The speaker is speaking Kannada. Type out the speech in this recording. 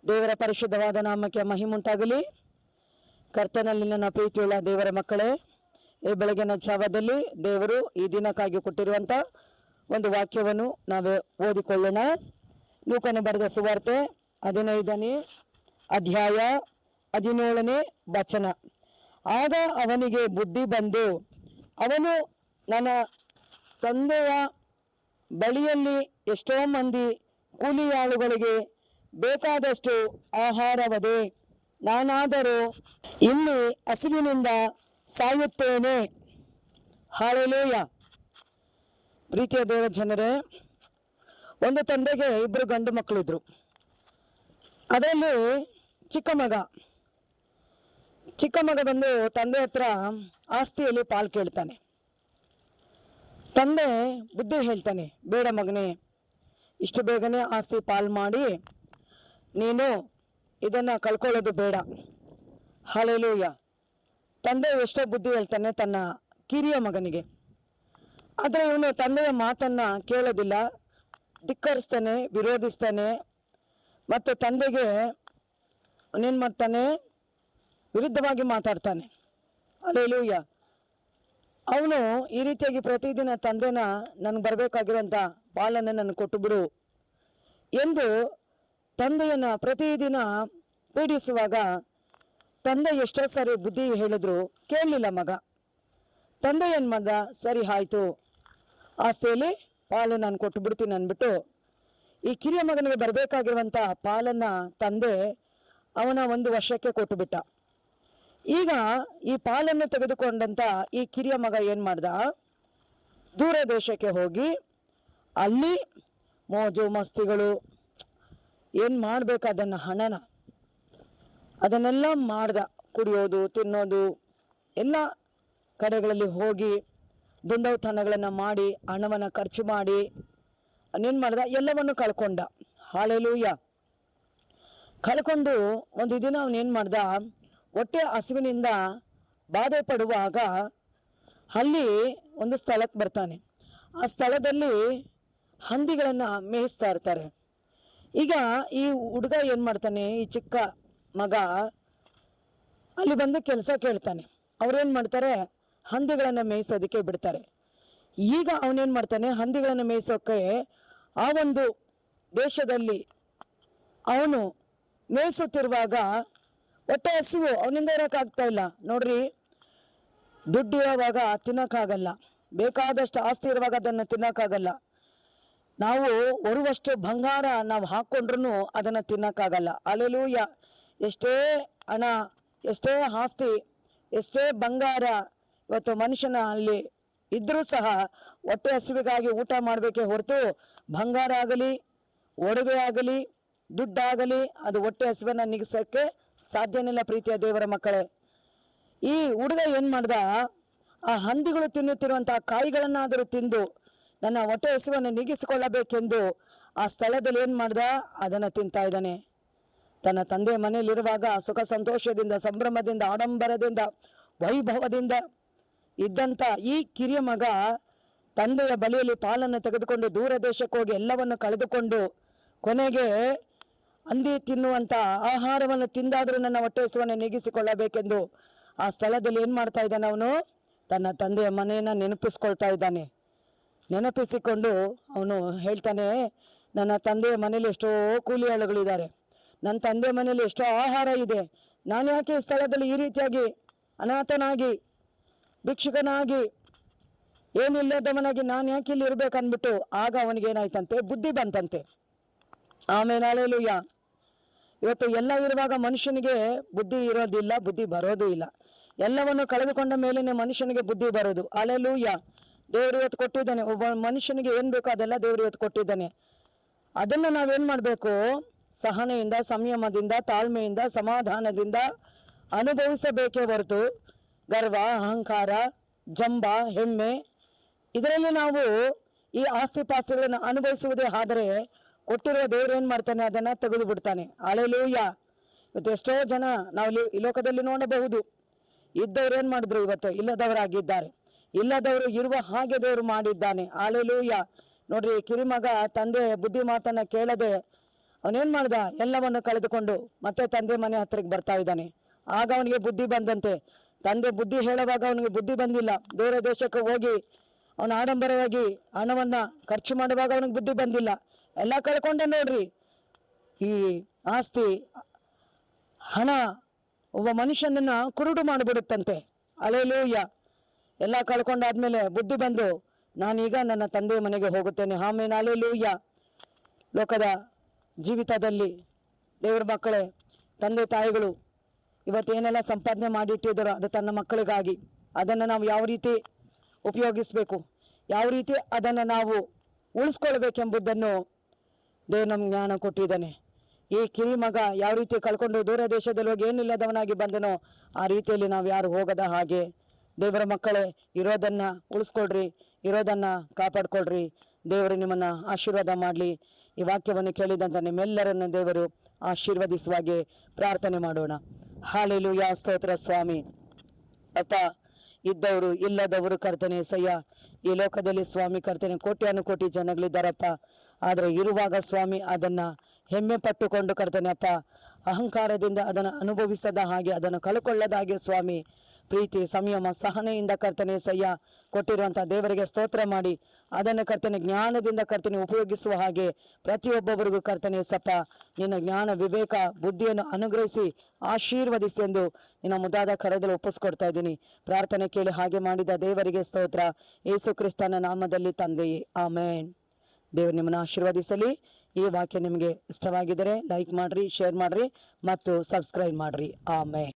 ದೇವರ ಪರಿಶುದ್ಧವಾದ ನಾಮಕ್ಕೆ ಮಹಿಮುಂಟಾಗಲಿ. ಕರ್ತನಲ್ಲಿ ನನ್ನ ಪ್ರೀತಿಯುಳ್ಳ ದೇವರ ಮಕ್ಕಳೇ, ಈ ಬೆಳಗಿನ ಜಾವದಲ್ಲಿ ದೇವರು ಈ ದಿನಕ್ಕಾಗಿ ಕೊಟ್ಟಿರುವಂಥ ಒಂದು ವಾಕ್ಯವನ್ನು ನಾವು ಓದಿಕೊಳ್ಳೋಣ. ಲೂಕನು ಬರೆದ ಸುವಾರ್ತೆ 15ನೇ ಅಧ್ಯಾಯ 17ನೇ ವಚನ. ಆಗ ಅವನಿಗೆ ಬುದ್ಧಿ ಬಂದು ಅವನು ನನ್ನ ತಂದೆಯ ಬಳಿಯಲ್ಲಿ ಎಷ್ಟೋ ಮಂದಿ ಕೂಲಿಯಾಳುಗಳಿಗೆ ಬೇಕಾದಷ್ಟು ಆಹಾರವದೆ, ನಾನಾದರೂ ಇಲ್ಲಿ ಹಸಿವಿನಿಂದ ಸಾಯುತ್ತೇನೆ. ಹಾಲೆಲೂಯ. ಪ್ರೀತಿಯ ದೇವ ಜನರೇ, ಒಂದು ತಂದೆಗೆ 2 ಗಂಡು ಮಕ್ಕಳಿದ್ರು. ಅದರಲ್ಲಿ ಚಿಕ್ಕ ಮಗ ಬಂದು ತಂದೆ ಹತ್ರ ಆಸ್ತಿಯಲ್ಲಿ ಪಾಲು ಕೇಳ್ತಾನೆ. ತಂದೆ ಬುದ್ಧಿ ಹೇಳ್ತಾನೆ, ಬೇಡ ಮಗನೇ, ಇಷ್ಟು ಬೇಗನೆ ಆಸ್ತಿ ಪಾಲು ಮಾಡಿ ನೀನು ಇದನ್ನು ಕಳ್ಕೊಳ್ಳೋದು ಬೇಡ. ಹಾಲೆಲೂಯ. ತಂದೆ ಎಷ್ಟೋ ಬುದ್ಧಿ ಹೇಳ್ತಾನೆ ತನ್ನ ಕಿರಿಯ ಮಗನಿಗೆ. ಆದರೆ ಇವನು ತಂದೆಯ ಮಾತನ್ನು ಕೇಳೋದಿಲ್ಲ, ಧಿಕ್ಕರಿಸ್ತಾನೆ, ವಿರೋಧಿಸ್ತಾನೆ. ಮತ್ತು ತಂದೆಗೆ ಅವನೇನು ಮಾಡ್ತಾನೆ, ವಿರುದ್ಧವಾಗಿ ಮಾತಾಡ್ತಾನೆ. ಹಾಲೆಲೂಯ. ಅವನು ಈ ರೀತಿಯಾಗಿ ಪ್ರತಿದಿನ ತಂದೆನ ನನಗೆ ಬರಬೇಕಾಗಿರೋಂಥ ಪಾಲನ್ನು ನನಗೆ ಕೊಟ್ಟು ಬಿಡು ಎಂದು ತಂದೆಯನ್ನು ಪ್ರತಿದಿನ ಪೀಡಿಸುವಾಗ ತಂದೆ ಎಷ್ಟೋ ಸಾರಿ ಬುದ್ಧಿ ಹೇಳಿದ್ರು ಕೇಳಲಿಲ್ಲ ಮಗ. ತಂದೆ ಏನು ಮಾಡ್ದ, ಸರಿ ಆಯಿತು, ಆಸ್ತಿಯಲ್ಲಿ ಪಾಲು ನಾನು ಕೊಟ್ಟು ಬಿಡ್ತೀನಿ ಅಂದ್ಬಿಟ್ಟು ಈ ಕಿರಿಯ ಮಗನಿಗೆ ಬರಬೇಕಾಗಿರುವಂಥ ಪಾಲನ್ನು ತಂದೆ ಅವನ 1 ವರ್ಷಕ್ಕೆ ಕೊಟ್ಟು ಬಿಟ್ಟ. ಈಗ ಈ ಪಾಲನ್ನು ತೆಗೆದುಕೊಂಡಂಥ ಈ ಕಿರಿಯ ಮಗ ಏನು ಮಾಡ್ದ, ದೂರ ದೇಶಕ್ಕೆ ಹೋಗಿ ಅಲ್ಲಿ ಮೋಜು ಮಸ್ತಿಗಳು ಏನು ಮಾಡಬೇಕು ಅದನ್ನು ಹಣನ ಅದನ್ನೆಲ್ಲ ಮಾಡ್ದ. ಕುಡಿಯೋದು, ತಿನ್ನೋದು, ಎಲ್ಲ ಕಡೆಗಳಲ್ಲಿ ಹೋಗಿ ದುಂದೌತನಗಳನ್ನು ಮಾಡಿ ಹಣವನ್ನು ಖರ್ಚು ಮಾಡಿ ಅವನೇನು ಮಾಡ್ದ, ಎಲ್ಲವನ್ನು ಕಳ್ಕೊಂಡ. ಹಾಲೆಲೂಯ. ಕಳ್ಕೊಂಡು ಒಂದು ದಿನ ಅವನೇನು ಮಾಡ್ದ, ಹೊಟ್ಟೆ ಹಸಿವಿನಿಂದ ಬಾಧೆ ಪಡುವಾಗ ಅಲ್ಲಿ ಒಂದು ಸ್ಥಳಕ್ಕೆ ಬರ್ತಾನೆ. ಆ ಸ್ಥಳದಲ್ಲಿ ಹಂದಿಗಳನ್ನು ಮೇಯಿಸ್ತಾ ಇರ್ತಾರೆ. ಈಗ ಈ ಹುಡುಗ ಏನು ಮಾಡ್ತಾನೆ, ಈ ಚಿಕ್ಕ ಮಗ ಅಲ್ಲಿ ಬಂದು ಕೆಲಸ ಕೇಳ್ತಾನೆ. ಅವ್ರೇನು ಮಾಡ್ತಾರೆ, ಹಂದಿಗಳನ್ನು ಮೇಯಿಸೋದಕ್ಕೆ ಬಿಡ್ತಾರೆ. ಈಗ ಅವನೇನು ಮಾಡ್ತಾನೆ, ಹಂದಿಗಳನ್ನು ಮೇಯಿಸೋಕ್ಕೆ ಆ ಒಂದು ದೇಶದಲ್ಲಿ ಅವನು ಮೇಯಿಸುತ್ತಿರುವಾಗ ಹೊಟ್ಟೆ ಹಸಿವು, ಅವನಿಂದ ಇರೋಕ್ಕಾಗ್ತಾ ಇಲ್ಲ. ನೋಡ್ರಿ, ದುಡ್ಡು ಇರುವಾಗ ತಿನ್ನೋಕ್ಕಾಗಲ್ಲ, ಬೇಕಾದಷ್ಟು ಆಸ್ತಿ ಇರುವಾಗ ಅದನ್ನು ತಿನ್ನೋಕ್ಕಾಗಲ್ಲ. ನಾವು ಹೊರುವಷ್ಟು ಬಂಗಾರ ನಾವು ಹಾಕ್ಕೊಂಡ್ರೂ ಅದನ್ನು ತಿನ್ನೋಕ್ಕಾಗಲ್ಲ. ಅಲ್ಲೆಲೂಯ. ಎಷ್ಟೇ ಹಣ, ಎಷ್ಟೇ ಆಸ್ತಿ, ಎಷ್ಟೇ ಬಂಗಾರ ಇವತ್ತು ಮನುಷ್ಯನ ಅಲ್ಲಿ ಇದ್ರೂ ಸಹ ಹೊಟ್ಟೆ ಹಸಿವಿಗಾಗಿ ಊಟ ಮಾಡಬೇಕೇ ಹೊರತು ಬಂಗಾರ ಆಗಲಿ, ಒಡವೆ ಆಗಲಿ, ದುಡ್ಡಾಗಲಿ ಅದು ಹೊಟ್ಟೆ ಹಸಿವನ್ನು ನೀಗಿಸೋಕ್ಕೆ ಸಾಧ್ಯನಿಲ್ಲ. ಪ್ರೀತಿಯ ದೇವರ ಮಕ್ಕಳೇ, ಈ ಹುಡುಗ ಏನು ಮಾಡ್ದ, ಆ ಹಂದಿಗಳು ತಿನ್ನುತ್ತಿರುವಂಥ ಕಾಯಿಗಳನ್ನಾದರೂ ತಿಂದು ನನ್ನ ಹೊಟ್ಟೆ ಹಸಿವನ್ನು ನೀಗಿಸಿಕೊಳ್ಳಬೇಕೆಂದು ಆ ಸ್ಥಳದಲ್ಲಿ ಏನು ಮಾಡ್ದ, ಅದನ್ನು ತಿಂತಾ ಇದ್ದಾನೆ. ತನ್ನ ತಂದೆ ಮನೆಯಲ್ಲಿರುವಾಗ ಸುಖ ಸಂತೋಷದಿಂದ, ಸಂಭ್ರಮದಿಂದ, ಆಡಂಬರದಿಂದ, ವೈಭವದಿಂದ ಇದ್ದಂಥ ಈ ಕಿರಿಯ ಮಗ ತಂದೆಯ ಬಳಿಯಲ್ಲಿ ಪಾಲನ್ನು ತೆಗೆದುಕೊಂಡು ದೂರ ದೇಶಕ್ಕೆ ಹೋಗಿ ಎಲ್ಲವನ್ನು ಕಳೆದುಕೊಂಡು ಕೊನೆಗೆ ಹಂದಿ ತಿನ್ನುವಂಥ ಆಹಾರವನ್ನು ತಿಂದಾದರೂ ನನ್ನ ಹೊಟ್ಟೆ ಹಸಿವನ್ನು ನೀಗಿಸಿಕೊಳ್ಳಬೇಕೆಂದು ಆ ಸ್ಥಳದಲ್ಲಿ ಏನು ಮಾಡ್ತಾ ಇದ್ದಾನೆ, ಅವನು ತನ್ನ ತಂದೆಯ ಮನೆಯನ್ನು ನೆನಪಿಸ್ಕೊಳ್ತಾ ಇದ್ದಾನೆ. ನೆನಪಿಸಿಕೊಂಡು ಅವನು ಹೇಳ್ತಾನೆ, ನನ್ನ ತಂದೆಯ ಮನೇಲಿ ಎಷ್ಟೋ ಕೂಲಿ ಆಳುಗಳಿದ್ದಾರೆ, ನನ್ನ ತಂದೆ ಮನೇಲಿ ಎಷ್ಟೋ ಆಹಾರ ಇದೆ, ನಾನು ಯಾಕೆ ಈ ಸ್ಥಳದಲ್ಲಿ ಈ ರೀತಿಯಾಗಿ ಅನಾಥನಾಗಿ, ಭಿಕ್ಷುಕನಾಗಿ, ಏನಿಲ್ಲದವನಾಗಿ ನಾನು ಯಾಕೆ ಇಲ್ಲಿ ಇರಬೇಕನ್ಬಿಟ್ಟು ಆಗ ಅವನಿಗೇನಾಯ್ತಂತೆ, ಬುದ್ಧಿ ಬಂತಂತೆ. ಆಮೇಲೆ ಹಲ್ಲೆಲೂಯ. ಇವತ್ತು ಎಲ್ಲ ಇರುವಾಗ ಮನುಷ್ಯನಿಗೆ ಬುದ್ಧಿ ಇರೋದಿಲ್ಲ, ಬುದ್ಧಿ ಬರೋದು ಇಲ್ಲ. ಎಲ್ಲವನ್ನು ಕಳೆದುಕೊಂಡ ಮೇಲೇ ಮನುಷ್ಯನಿಗೆ ಬುದ್ಧಿ ಬರೋದು. ಹಲ್ಲೆಲೂಯ. ದೇವರು ಇವತ್ತು ಕೊಟ್ಟಿದ್ದಾನೆ, ಒಬ್ಬ ಮನುಷ್ಯನಿಗೆ ಏನು ಬೇಕೋ ಅದೆಲ್ಲ ದೇವರು ಇವತ್ತು ಕೊಟ್ಟಿದ್ದಾನೆ. ಅದನ್ನು ನಾವೇನು ಮಾಡಬೇಕು, ಸಹನೆಯಿಂದ, ಸಂಯಮದಿಂದ, ತಾಳ್ಮೆಯಿಂದ, ಸಮಾಧಾನದಿಂದ ಅನುಭವಿಸಬೇಕೇ ಹೊರತು ಗರ್ವ, ಅಹಂಕಾರ, ಜಂಬ, ಹೆಮ್ಮೆ ಇದರಲ್ಲಿ ನಾವು ಈ ಆಸ್ತಿ ಪಾಸ್ತಿಗಳನ್ನು ಅನುಭವಿಸುವುದೇ ಆದರೆ ಕೊಟ್ಟಿರುವ ದೇವರು ಏನು ಮಾಡ್ತಾನೆ, ಅದನ್ನು ತೆಗೆದು ಬಿಡ್ತಾನೆ. ಹಲ್ಲೆಲೂಯ. ಇವತ್ತು ಎಷ್ಟೋ ಜನ ನಾವು ಈ ಲೋಕದಲ್ಲಿ ನೋಡಬಹುದು, ಇದ್ದವ್ರು ಏನು ಮಾಡಿದ್ರು, ಇವತ್ತು ಇಲ್ಲದವರಾಗಿದ್ದಾರೆ. ಇಲ್ಲದವರು ಇರುವ ಹಾಗೆ ದೇವರು ಮಾಡಿದ್ದಾನೆ. ಹಲ್ಲೆಲೂಯ. ನೋಡ್ರಿ, ಕಿರಿಮಗ ತಂದೆ ಬುದ್ಧಿ ಮಾತನ್ನ ಕೇಳದೆ ಅವನೇನು ಮಾಡ್ದ, ಎಲ್ಲವನ್ನು ಕಳೆದುಕೊಂಡು ಮತ್ತೆ ತಂದೆ ಮನೆ ಹತ್ರಕ್ಕೆ ಬರ್ತಾ ಇದ್ದಾನೆ. ಆಗ ಅವನಿಗೆ ಬುದ್ಧಿ ಬಂದಂತೆ. ತಂದೆ ಬುದ್ಧಿ ಹೇಳುವಾಗ ಅವನಿಗೆ ಬುದ್ಧಿ ಬಂದಿಲ್ಲ. ಬೇರೆ ದೇಶಕ್ಕೆ ಹೋಗಿ ಅವನ ಆಡಂಬರವಾಗಿ ಹಣವನ್ನು ಖರ್ಚು ಮಾಡುವಾಗ ಅವನಿಗೆ ಬುದ್ಧಿ ಬಂದಿಲ್ಲ. ಎಲ್ಲ ಕಳ್ಕೊಂಡ ನೋಡ್ರಿ. ಈ ಆಸ್ತಿ, ಹಣ ಒಬ್ಬ ಮನುಷ್ಯನನ್ನ ಕುರುಡು ಮಾಡಿಬಿಡುತ್ತಂತೆ. ಅಲೆಲೂಯ್ಯ. ಎಲ್ಲ ಕಳ್ಕೊಂಡಾದ್ಮೇಲೆ ಬುದ್ಧಿ ಬಂದು ನಾನೀಗ ನನ್ನ ತಂದೆಯ ಮನೆಗೆ ಹೋಗುತ್ತೇನೆ. ಆಮೇಲೆ ಅಲೆಲೂಯ್ಯ. ಲೋಕದ ಜೀವಿತದಲ್ಲಿ ದೇವರ ಮಕ್ಕಳೇ, ತಂದೆ ತಾಯಿಗಳು ಇವತ್ತೇನೆಲ್ಲ ಸಂಪಾದನೆ ಮಾಡಿಟ್ಟಿದ್ದಾರೋ ಅದು ತನ್ನ ಮಕ್ಕಳಿಗಾಗಿ. ಅದನ್ನು ನಾವು ಯಾವ ರೀತಿ ಉಪಯೋಗಿಸಬೇಕು, ಯಾವ ರೀತಿ ಅದನ್ನು ನಾವು ಉಳಿಸ್ಕೊಳ್ಬೇಕೆಂಬುದನ್ನು ದೇವ್ರು ನಮ್ಗೆ ಜ್ಞಾನ ಕೊಟ್ಟಿದ್ದಾನೆ. ಈ ಕಿರಿ ಮಗ ಯಾವ ರೀತಿ ಕಳ್ಕೊಂಡು ದೂರ ದೇಶದಲ್ಲಿ ಹೋಗಿ ಏನಿಲ್ಲದವನಾಗಿ ಬಂದನೋ ಆ ರೀತಿಯಲ್ಲಿ ನಾವು ಯಾರು ಹೋಗದ ಹಾಗೆ. ದೇವರ ಮಕ್ಕಳೇ, ಇರೋದನ್ನು ಉಳಿಸ್ಕೊಳ್ರಿ, ಇರೋದನ್ನು ಕಾಪಾಡ್ಕೊಳ್ರಿ. ದೇವರು ನಿಮ್ಮನ್ನು ಆಶೀರ್ವಾದ ಮಾಡಲಿ. ಈ ವಾಕ್ಯವನ್ನು ಕೇಳಿದಂಥ ನಿಮ್ಮೆಲ್ಲರನ್ನು ದೇವರು ಆಶೀರ್ವದಿಸುವಾಗೆ ಪ್ರಾರ್ಥನೆ ಮಾಡೋಣ. ಹಾಲೆಲೂಯಾ. ಸ್ತೋತ್ರ ಸ್ವಾಮಿ. ಅಪ್ಪ, ಇದ್ದವರು ಇಲ್ಲದವರು ಕರ್ತನೆ ಸಯ್ಯ, ಈ ಲೋಕದಲ್ಲಿ ಸ್ವಾಮಿ ಕರ್ತನೆ ಕೋಟ್ಯಾನುಕೋಟಿ ಜನಗಳಿದ್ದಾರಪ್ಪ. ಆದರೆ ಇರುವಾಗ ಸ್ವಾಮಿ ಅದನ್ನು ಹೆಮ್ಮೆ ಪಟ್ಟುಕೊಂಡು ಕರ್ತನೆ ಅಪ್ಪ, ಅಹಂಕಾರದಿಂದ ಅದನ್ನು ಅನುಭವಿಸದ ಹಾಗೆ, ಅದನ್ನು ಕಳ್ಕೊಳ್ಳದ ಹಾಗೆ ಸ್ವಾಮಿ ಪ್ರೀತಿ, ಸಂಯಮ, ಸಹನೆಯಿಂದ ಕರ್ತನೆ ಸಯ್ಯ ಕೊಟ್ಟಿರುವಂಥ ದೇವರಿಗೆ ಸ್ತೋತ್ರ ಮಾಡಿ ಅದನ್ನು ಕರ್ತನೆ ಜ್ಞಾನದಿಂದ ಕರ್ತನೆ ಉಪಯೋಗಿಸುವ ಹಾಗೆ ಪ್ರತಿಯೊಬ್ಬೊಬ್ಬರಿಗೂ ಕರ್ತನೆ ಸಪ್ಪ ನಿನ್ನ ಜ್ಞಾನ, ವಿವೇಕ, ಬುದ್ಧಿಯನ್ನು ಅನುಗ್ರಹಿಸಿ ಆಶೀರ್ವದಿಸಿ ಎಂದು ನಿನ್ನ ಮುದಾದ ಕರದಲ್ಲಿ ಒಪ್ಪಿಸ್ಕೊಡ್ತಾ ಇದ್ದೀನಿ. ಪ್ರಾರ್ಥನೆ ಕೇಳಿ ಹಾಗೆ ಮಾಡಿದ ದೇವರಿಗೆ ಸ್ತೋತ್ರ, ಯೇಸು ಕ್ರಿಸ್ತನ ನಾಮದಲ್ಲಿ ತಂದೆಯೇ, ಆಮೇನ್. ದೇವರು ನಿಮ್ಮನ್ನು ಆಶೀರ್ವದಿಸಲಿ. ಈ ವಾಕ್ಯ ನಿಮಗೆ ಇಷ್ಟವಾಗಿದ್ದರೆ ಲೈಕ್ ಮಾಡಿರಿ, ಶೇರ್ ಮಾಡಿರಿ ಮತ್ತು ಸಬ್ಸ್ಕ್ರೈಬ್ ಮಾಡಿರಿ. ಆಮೇನ್.